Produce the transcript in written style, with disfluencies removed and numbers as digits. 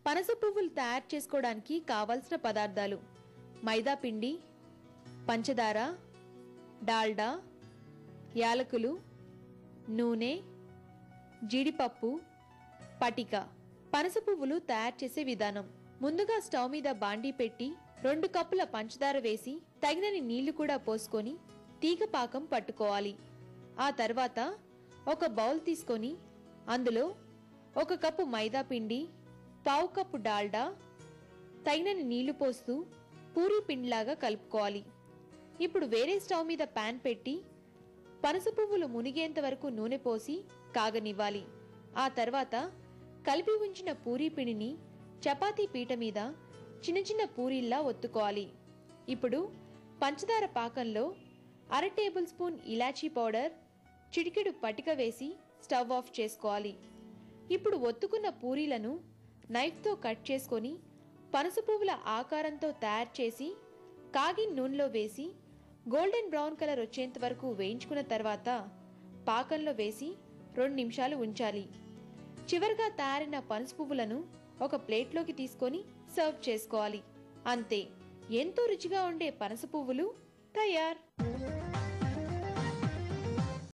పనస పువ్వులు తయారు చేసుకోవడానికి కావలసిన పదార్థాలు: మైదా పిండి, పంచదార, డాల్డా, యాలకులు, నూనె, జీడిపప్పు, పటిక. పనస పువ్వులు తయారు చేసే విధానం: ముందుగా స్టవ్ మీద బాండీ పెట్టి 2 కప్పుల పంచదార వేసి తగినన్ని నీళ్లు కూడా పోసుకొని తీగ పాకం పట్టుకోవాలి. ఆ తర్వాత ఒక బౌల్ తీసుకొని అందులో 1 కప్పు మైదా పిండి, 1/4 కప్పు డాల్డా, తగినన్ని నీళ్లు పోస్తూ పూరీ పిండిలాగా కలుపుకోవాలి. ఇప్పుడు వేరే స్టవ్ మీద పాన్ పెట్టి పనస పువ్వులు మునిగేంత వరకు నూనె పోసి కాగనివ్వాలి. ఆ తర్వాత కలిపి ఉంచిన పూరీ పిండిని చపాతీ పీట మీద చిన్న చిన్న పూరీల్లా ఒత్తుకోవాలి. ఇప్పుడు పంచదార పాకంలో 1/2 టేబుల్ స్పూన్ ఇలాచీ పౌడర్, చిటికెడు పటిక వేసి స్టవ్ ఆఫ్ చేసుకోవాలి. ఇప్పుడు ఒత్తుకున్న పూరీలను నైఫ్తో కట్ చేసుకొని పనస పువ్వుల ఆకారంతో తయారు చేసి కాగిన నూనెలో వేసి గోల్డెన్ బ్రౌన్ కలర్ వచ్చేంత వరకు వేయించుకున్న తర్వాత పాకంలో వేసి 2 నిమిషాలు ఉంచాలి. చివరిగా తయారైన పనస పువ్వులను ఒక ప్లేట్లోకి తీసుకొని సర్వ్ చేసుకోవాలి. అంతే, ఎంతో రుచిగా ఉండే పనస పువ్వులు తయారు.